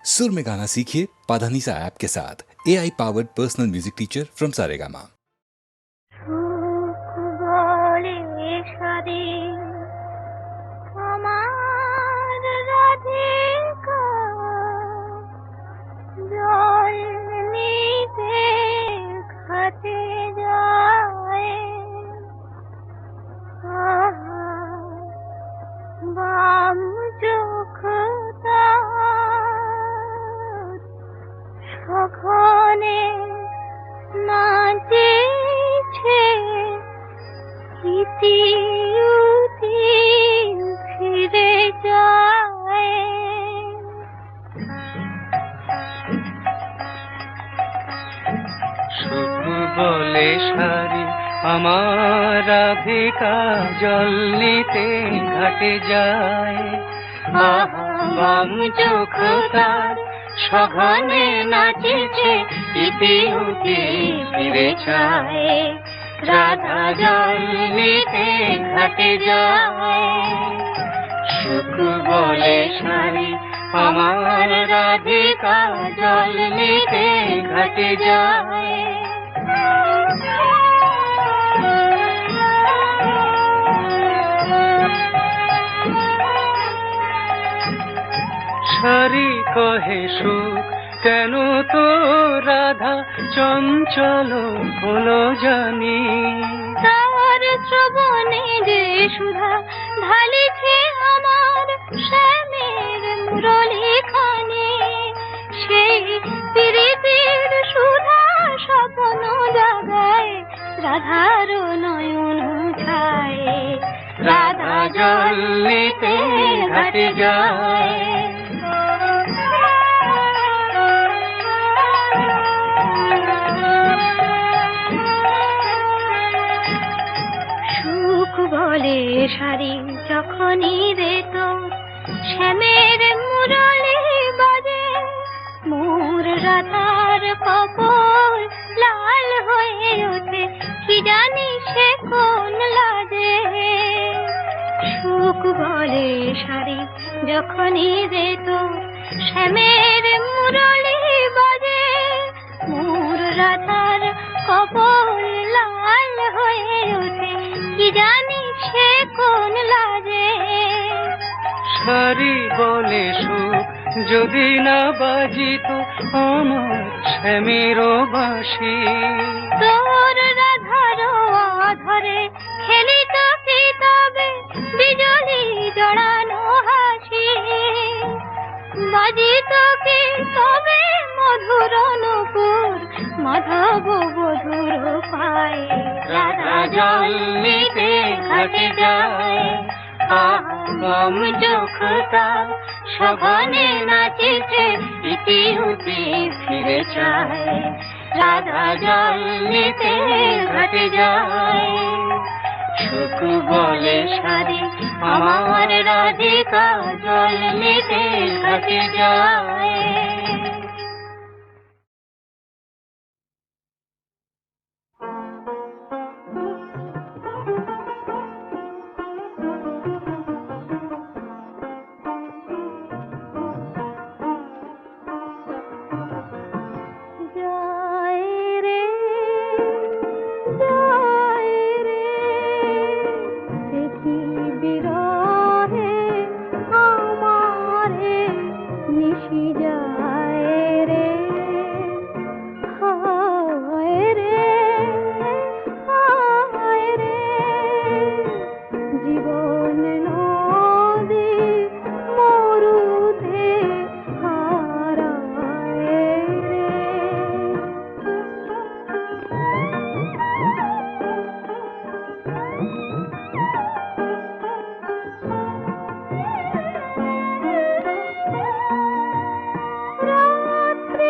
सुर में गाना सीखिए पाधानीसा ऐप के साथ। AI powered personal music teacher from Saregama. বলে শাড়ি আমার রাধিকা জল নিতে ঘাটে যায়। বাম চোখ তার সঘনে নাচেছে ইতিউতি ফিরে চায়। রাধা জল নিতে ঘাটে যায়। সুখ বলে শাড়ি আমার রাধিকা জল নিতে ঘাটে যায়। শাড়ি কহে সুখ কেন তো রাধা চঞ্চল হলো জানি। তার শ্রবণে যে সুধা ঢালিছে আমার শ্যামের মুরলী খানে। সেই প্রীতির সুধা স্বপ্ন জাগায় রাধার নয়ন ছায়। রাধা জল নিতে ঘাটে যায়। সুখ বলে শাড়ি যখনই রে তোর শ্যামের মুরলী বাজে। মোর রাধার কপল লাল হয়ে ওঠে কি জানি সে কোন লাজে। সুখ বলে শাড়ি যখনই রে তোর শ্যামের মুরলী বাজে। মোর রাধার কপল লাল হয়ে ওঠে কি জানি সে কোন লাজে। শাড়ি বলে সুখ যদি না বাজিত আমার শ্যামের বাঁশি। তোর রাধার অধরে খেলিত কি তবে বিজলি জড়ানো হাসি। বাজিত কি তবে মধুর নূপুর মাধব বধুর পায়ে। রাধা জল নিতে ঘাটে যায়। বাম চোখ তার সঘনে নাচেছে ইতিউতি ফিরে চায়। রাধা জল নিতে ঘাটে যায়। সুখ বলে শাড়ি আমার রাধিকা জল নিতে ঘাটে যায়। রাত্রি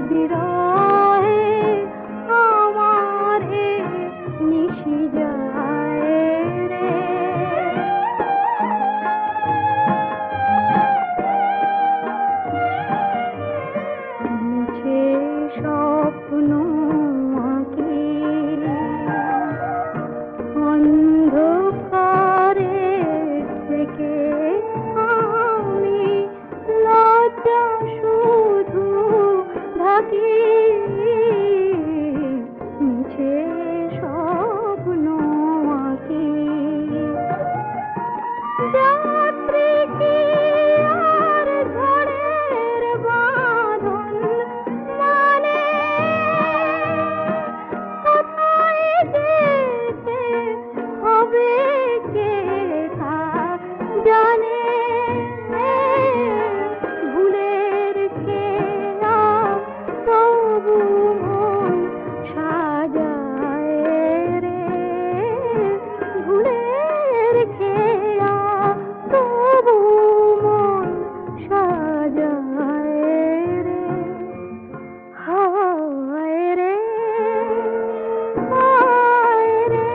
বিরহে আমারে নিশি যায় রে। মিছে স্বপ্ন আঁকি অন্ধকারে থেকে আমি লজ্জা শুধু ঢাকি। মিছে স্বপ্ন আঁকি যাত্রী কি আর ঝড়ের বাঁধন মানে কোথায় যেতে হবে কে তা জানে। ভুলের খেয়া তবু মন সাজায় রে। ভুলের খেয়া তবু মন সাজায় রে। হায় রে হায় রে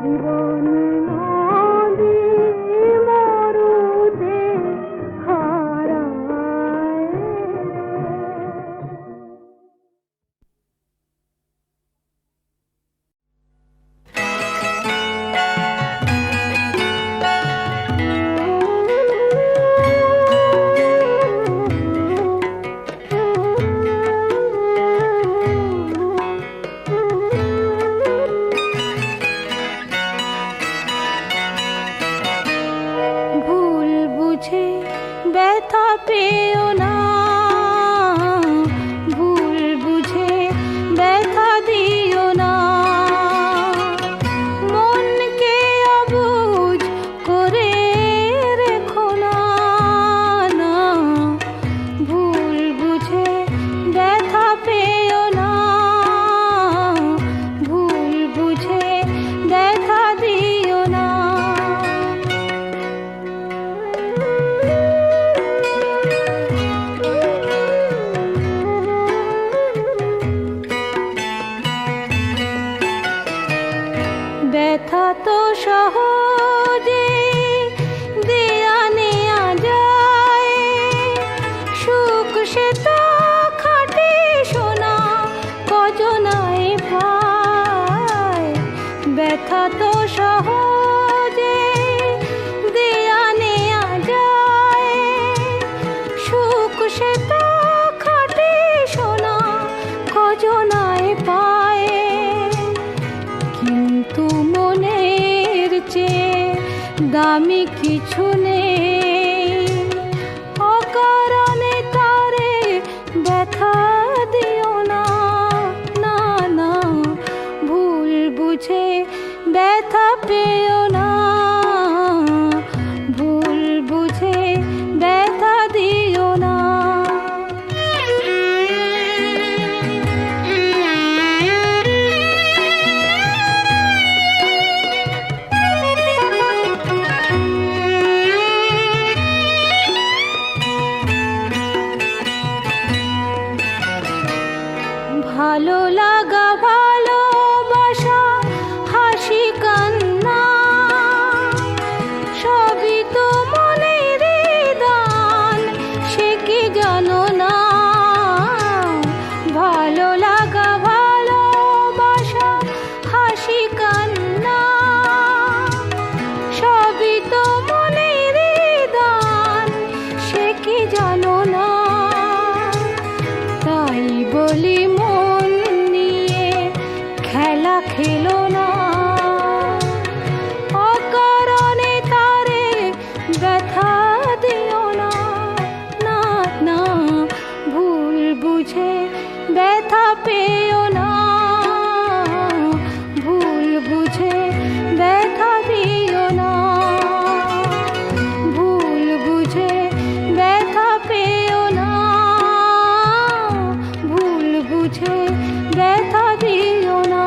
জীবন নদী মরুতে হারায় রে। ভুল বুঝে ব্যথা পেও না, ভুল বুঝে ব্যথা দিও না। মনকে অবুঝ করে রেখো না, না। ভুল বুঝে ব্যথা পেও না, ভুল বুঝে ব্যথা দিও না। ব্যথা তো সহজে দেয়া নেয়া যায়, সুখ সে তো খাটে সোনা কজনায় পায়। ব্যথা তো সহজে দেয়া নেয়া যায়, সুখ সে তো খাটে সোনা কজনায় পায়। কিন্তু মনের চেয়ে দামি কিছু নেই, অকারণে তারে ব্যথা দিও না, না, না। ভুল বুঝে ব্যথা পেও না, ভুল বুঝে ব্যথা দিও না। ভালো লাগা ভালোবাসা হাসি কান্না সবই তো মনের দান, সে কি জানো না। ভালো লাগা ভালোবাসা হাসি কান্না সবই তো মনের দান, সে কি জানো না। তাই বলি মন নিয়ে খেলা খেলো না, অকারণে তারে ব্যথা দিও না, না, না। ভুল বুঝে ব্যথা পেও না, ভুল বুঝে ব্যথা দিও না। ভুল বুঝে ব্যথা পেও না, ভুল বুঝে ব্যথা দিও না।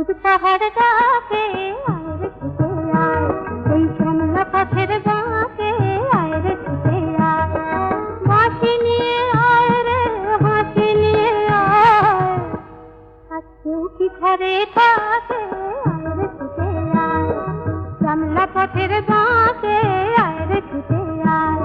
দুধ পাহাড় ডাকে আয় রে ছুটে আয়, এই শ্যামলা পথের বাঁকে আয় রে ছুটে আয়, বাঁশি নিয়ে আয় রে হাসি নিয়ে আয়, আজকেও কি ঘরে থাকে আয় রে ছুটে আয়, শ্যামলা পথের বাঁকে আয় রে ছুটে আয়।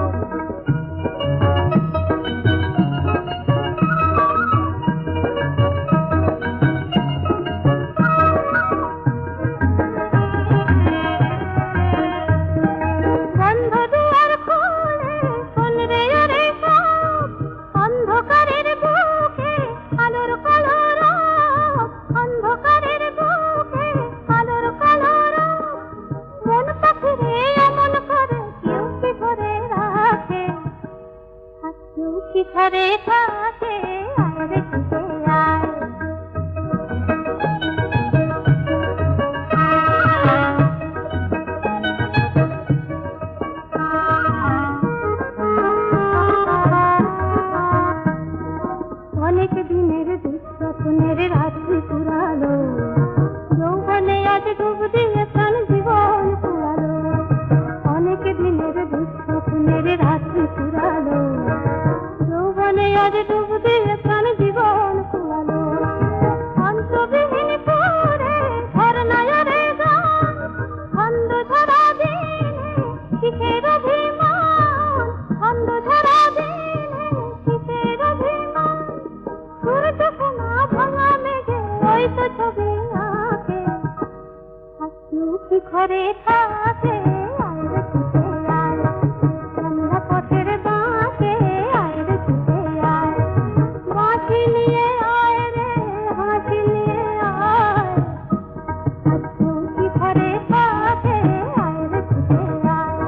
বন্ধ দুয়ার খুলে শোন রে ওরে সব, অন্ধকারের বুকে আলোর কলরব, অন্ধকারের বুকে আলোর কলরব, মন পাখিরে এমন করে কেউ কি ধরে রাখে, আর কেউ কি ঘরে থাকে আয় রে ছুটে আয়। অনেক দিনের দুঃস্বপ্নের রাত্রি পুরালো, যৌবনে আজ ডুব দিয়ে প্রাণ জীবন পুরালো, অনেক দিনের দুঃস্বপ্নের রাত্রি পুরালো, যৌবনে আজ ডুব দিয়ে প্রাণ জীবন পুরালো, অন্তবিহীন পুরে ঝরনায়রে গান, অন্ধ ধরা দিনে কিসের অভিমান, অন্ধ ধরা দিনে কিসের অভিমান, সূর্য সোনা ভাঙা মেঘে ওই তো ছবি আঁকে, আর কেউ কি ঘরে থাকে আয় রে ছুটে আয়, শ্যামলা পথের বাঁকে আয় রে ছুটে আয়, বাঁশি নিয়ে আয় রে হাসি নিয়ে আয়, আর কেউ কি ঘরে থাকে আয় রে ছুটে আয়।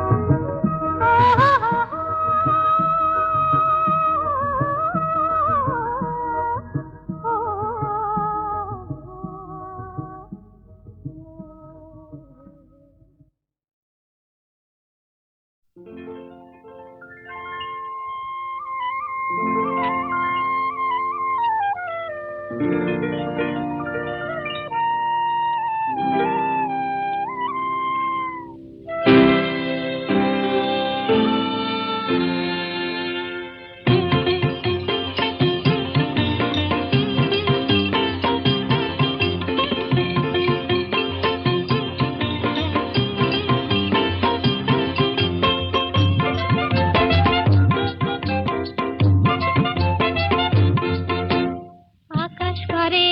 আকাশ করে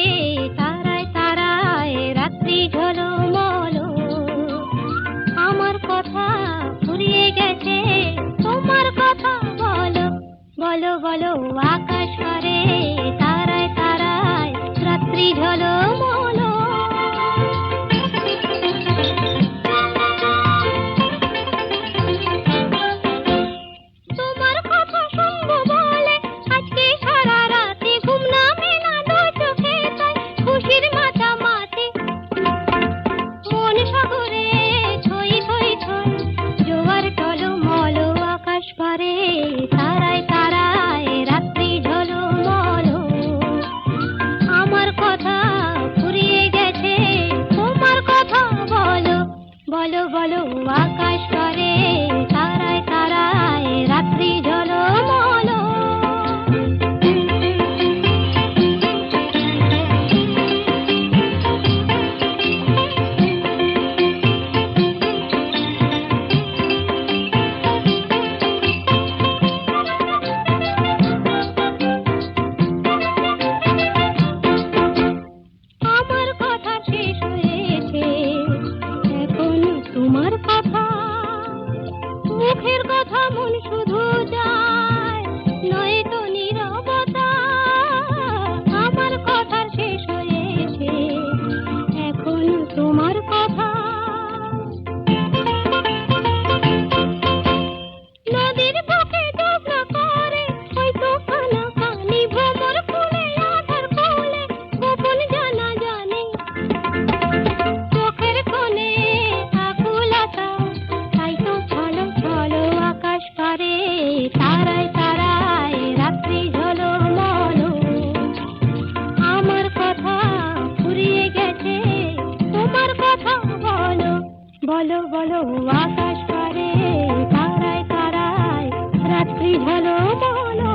বলো আকাশ পারে তারায় তারায় রাত্রি ঝলো বলো।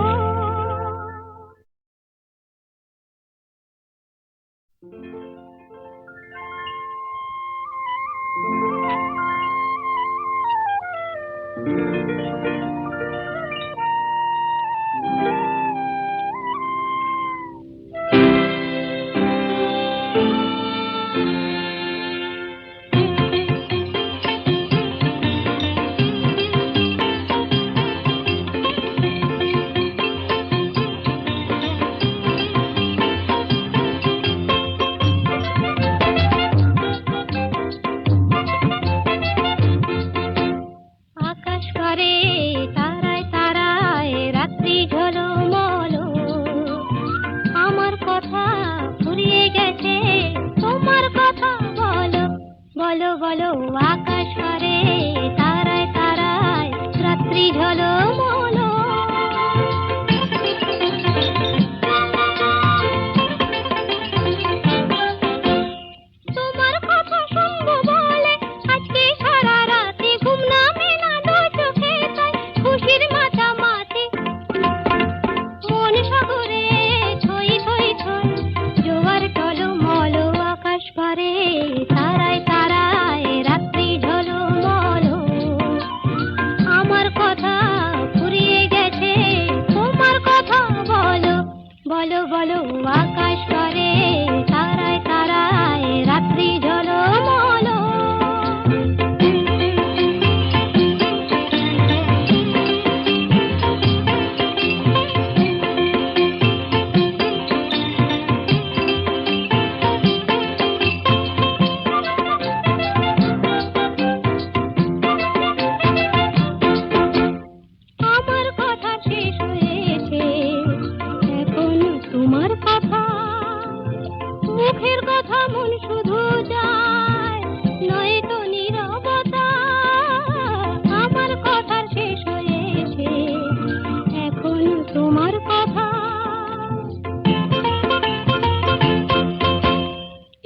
আকাশ পারে তারায় তারায় রাত্রি ঝলমলো, আমার কথা ফুরিয়ে গেছে তোমার কথা বলো। বলো বলো আকাশ পারে তারায় তারায় রাত্রি ঝলমলো। তোমার কথা শুনবো বলে আজকে সারা রাতে ঘুম নামে না দু চোখে, তাই খুশির মাতামাতি মন সাগরে থই থই থই জোয়ার টলমল। আকাশ পারে তারায় তারায় রাত্রি ঝলমল, আমার কথা ফুরিয়ে গেছে তোমার কথা বলো। বলো বলো আকাশ পারে তারায় তারায় রাত্রি ঝলমল। আমার কথা শেষ হয়েছে এখন তোমার কথা, মুখের কথা মন শুধু যায় নয়তো নীরবতা। আমার কথা শেষ হয়েছে এখন তোমার কথা।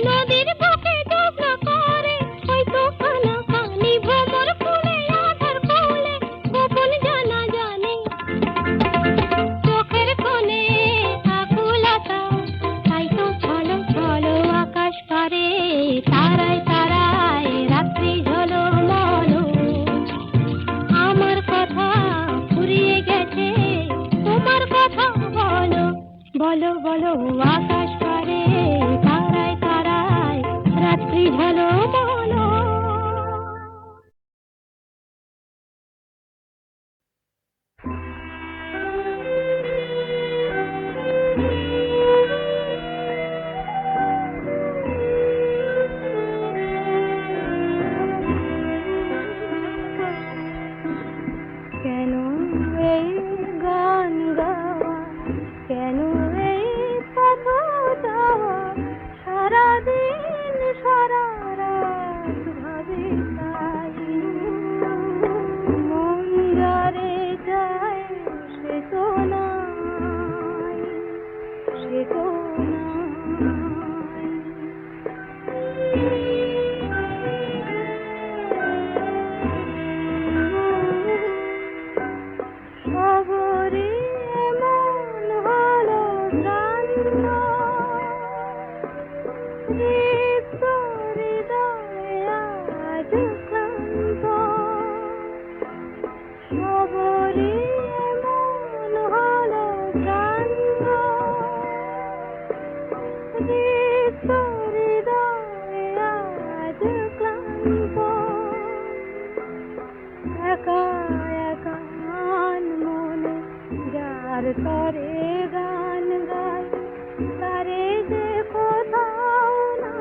নদীর বুকে ডুবনা করে হয়তো কানা কানি ভ্রমর ফুলে আধার কোলে গোপন জানা জানে। চোখের কোণে আকুলতা তাই তো ছলো ছলো। আকাশ পারে তারায় তারায় রাত্রি ঝলমল, আমার কথা ফুরিয়ে গেছে তোমার কথা বলো। বলো বলো আকাশ পারে তারায় তারায় রাত্রি ঝলমল। কেন এই গান গাওয়া, কেন এই পথ যাওয়া, সারাদিন সারা রাত ভাবি তাই। মন যারে যায় সে তো নাই, সে তো সবরি মন হলো জান্ন, রিক্ত হৃদয়ে আজ ক্লান্ত। সবরি মন হলো জান্ন, রিক্ত হৃদয়ে আজ ক্লান্ত। একা একা গান মনে যার তরে গান গায়, তারে যে কোথাও না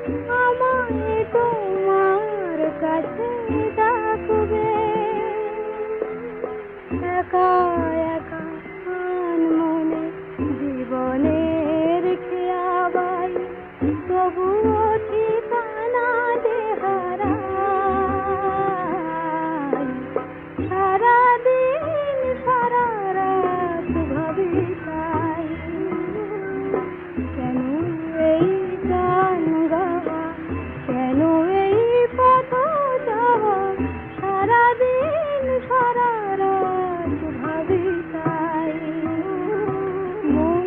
আমায় তোমার কাছে ডাকবে, একা একা মনে জীবনের খেয়াবাই, তবুও ঠিকানা যে হারাই। সারাদিন সারা রাত ভাবি তাই, কেন এই গান গাওয়া, কেন এই পথ যাওয়া, সারাদিন সারা রাত ভাবি তাই। মন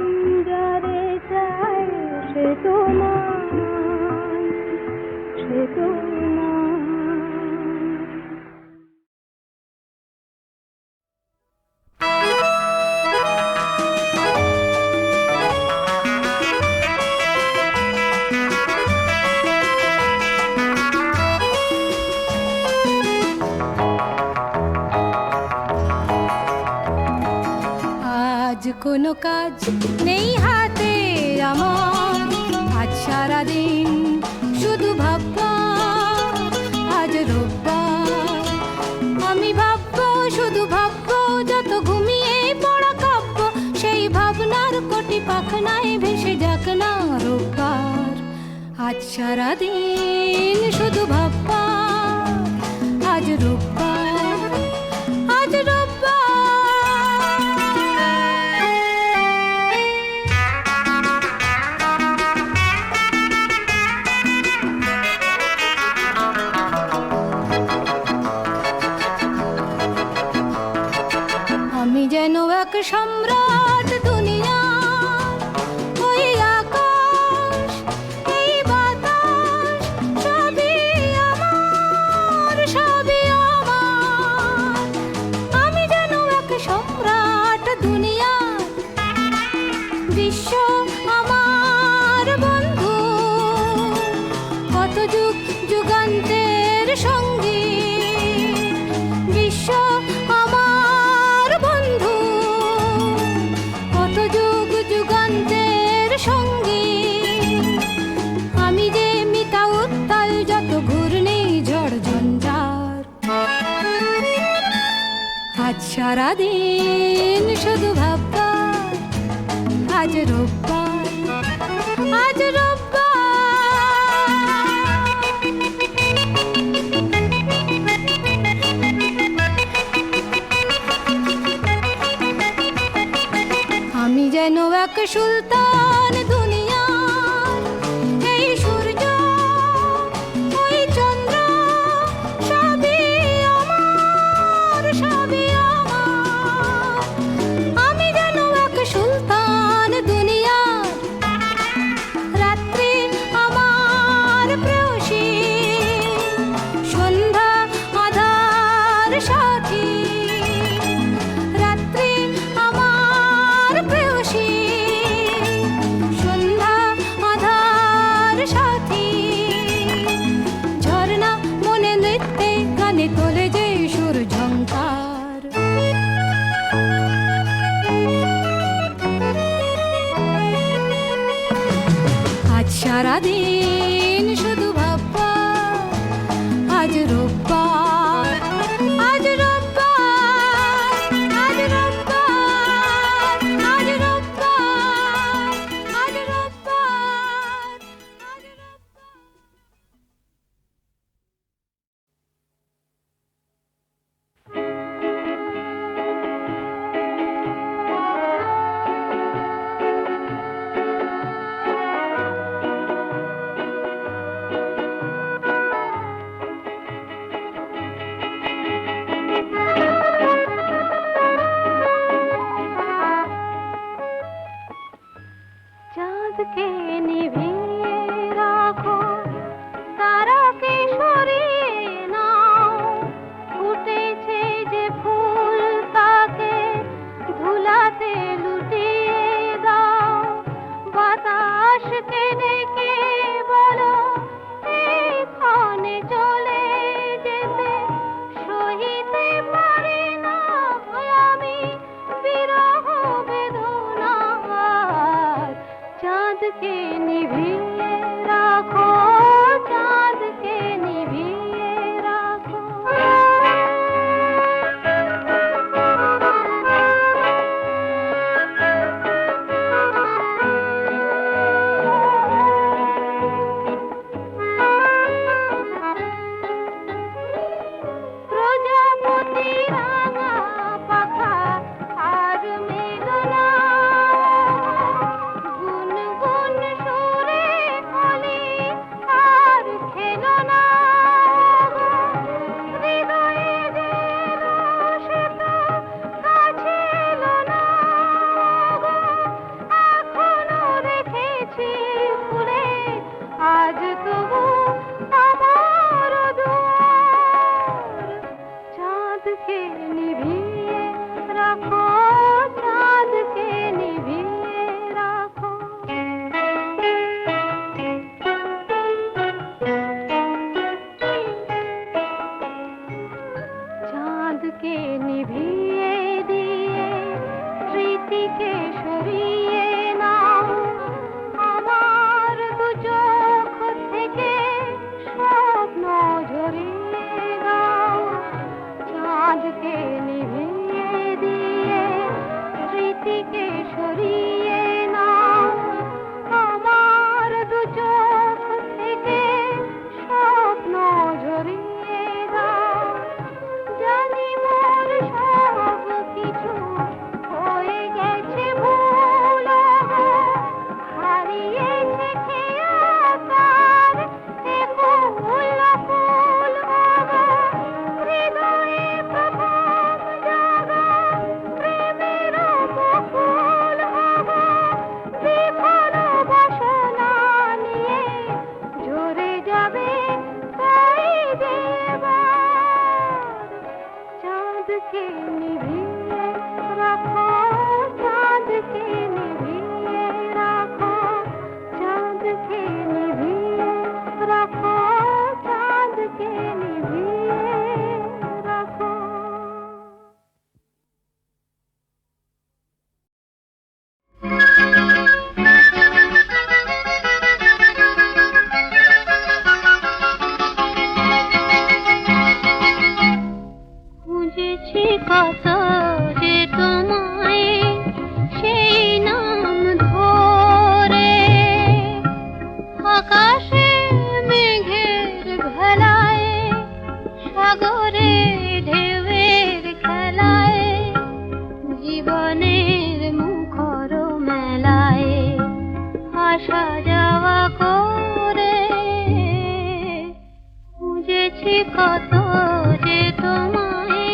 যারে চায় সে তো নয়, সে তো নয়। আজ কোনো কাজ নেই হাতে আমার, আজ সারাদিন শুধু ভাববা, আজ রোববার। আমি ভাববো, শুধু ভাববো, যত ঘুমিয়ে পড়া কাব্য, সেই ভাবনার কোটি পাখনায় ভেসে যাক না রোববার। আজ সারাদিন শুধু ভাববা, আজ রোববার, আজ রোববার। আমি যেন এক সম্রাট দুনিয়ার, ওই আকাশ এই বাতাস সবই আমার, সবই আমার। আমি যেন এক সম্রাট দুনিয়ার, বিশ্ব আমার বন্ধু, কত যুগ যুগান্তের সঙ্গী। বিশ্ব আমার বন্ধু, কত যুগ যুগান্তের সঙ্গী। আমি যে মিতা উত্তাল যত ঘূর্ণি ঝড় ঝঞ্ঝার। আজ সারাদিন শুধু ভাববা, আজ রোববার, আজ রোববার। আমি যেন এক সুলতান দুনিয়ার, এই সূর্য ওই চন্দ্র সবই আমার, সবই আমার। আমি যেন এক সুলতান দুনিয়ার, রাত্রি আমার প্রেয়সী, সন্ধ্যা আধার সাথী। রাত্রি আমার প্রেয়সী, সন্ধ্যা আধার সাথী। ঝর্ণা মনে নৃত্যে গানে তোলে যে সুর ঝংকার। আজ সারাদিন শুধু ভাববা, আজ রোববার, আজ রোববার, আজ রোববার, আজ রোববার, আজ রোববার, আজ রোববার। আজ তবু আমার দুয়ার চাঁদকে নিভিয়ে রাখো, চাঁদকে নিভিয়ে রাখো। চাঁদকে নিভিয়ে দিয়ে স্মৃতিকে সরিয়ে নাও, আমার দু চোখ থেকে স্বপ্ন ঝরিয়ে দাও। চাঁদকে নিভিয়ে দিয়ে স্মৃতিকে সরিয়ে নাও, আমার দু চোখ থেকে স্বপ্ন ঝরিয়ে দাও। জানি মোর সব কিছু হয়ে গেছে ভুল গো, হারিয়েছে খেয়া তার এ ফুল ফুল গো। হৃদয়ে প্রথম জাগা প্রেমের বকুল গো, বিফল বাসনা নিয়ে ঝরে যাবে তাই দেবার। চাঁদকে নিভিয়ে রাখো, চাঁদকে নিভিয়ে রাখো, চাঁদকে নিভিয়ে রাখো, চাঁদকে নিভিয়ে রাখো। খুঁজেছি কত যে তোমায়, সেই নাম ধরে আকাশে মেঘের ভেলায়, সাগরে ঢেউয়ের খেলায়, জীবনের মুখর মেলায় আসা যাওয়া করে। খুঁজেছি কত যে তোমায়,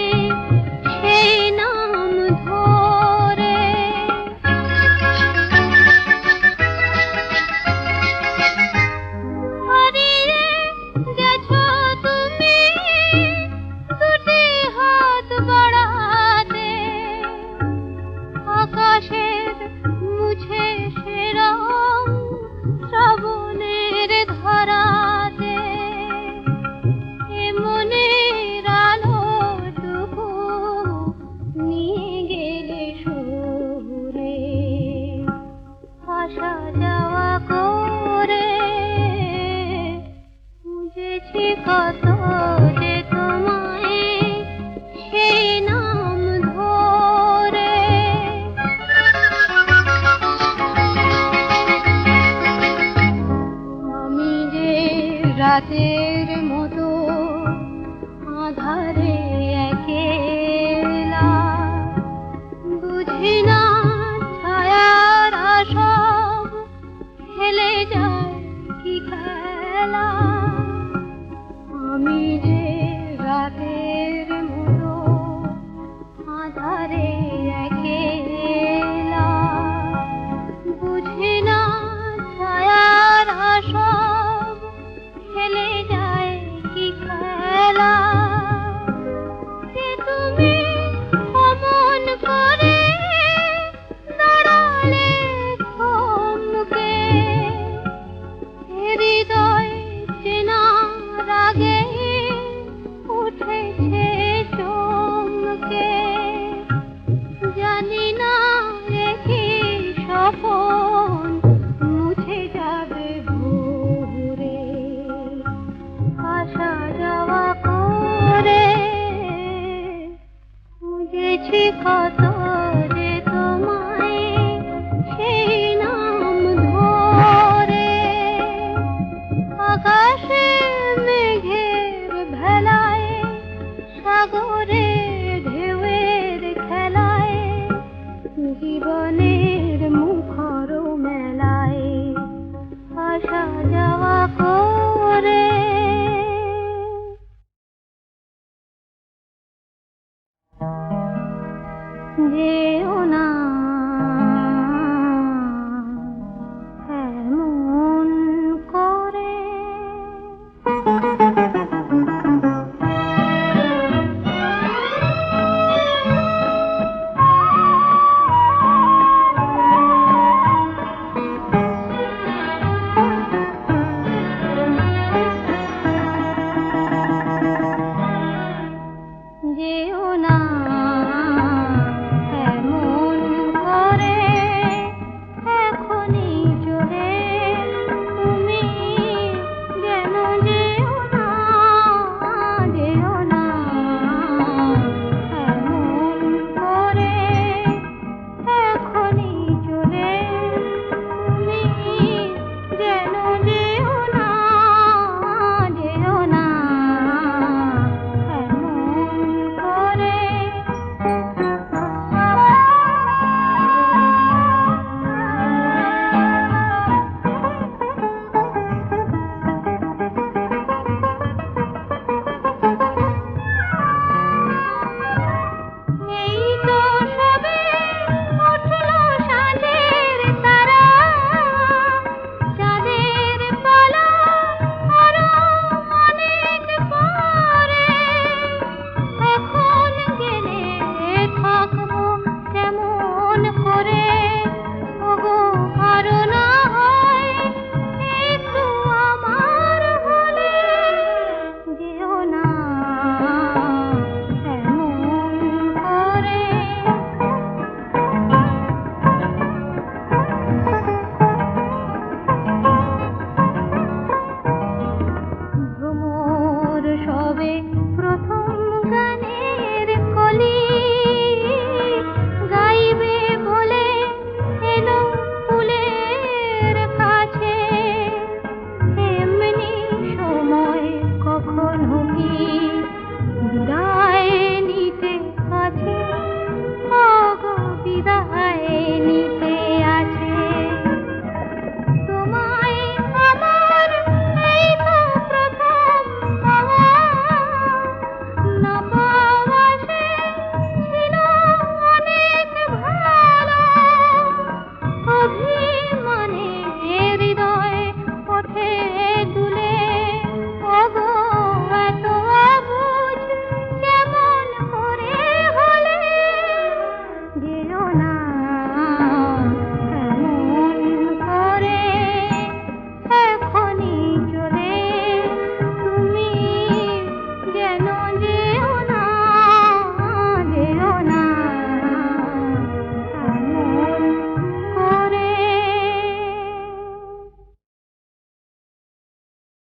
সেই নাম ধরে। হারিয়ে গেছো তুমি দুটি হাত বাড়াতে, আকাশের মুছে সে রং শ্রাবণের ধারাতে। এ মনের আলোটুকু নিয়ে গেলে সুরে আসা যাওয়া করে। খুঁজেছি কত যে তোমায়, সেই নাম ধরে। আমি যে রাতের মতো আধারে একেলা, বুঝি না ছায়ার সব খেলে যায় কি খেলা। আমি যে রাতের মতো আধারে একেলা, বুঝি না ছায়ার সব খেলে যায় কি খেলা। যে তুমি অমন করে দাঁড়ালে থমকে, হৃদয় চেনা রাগে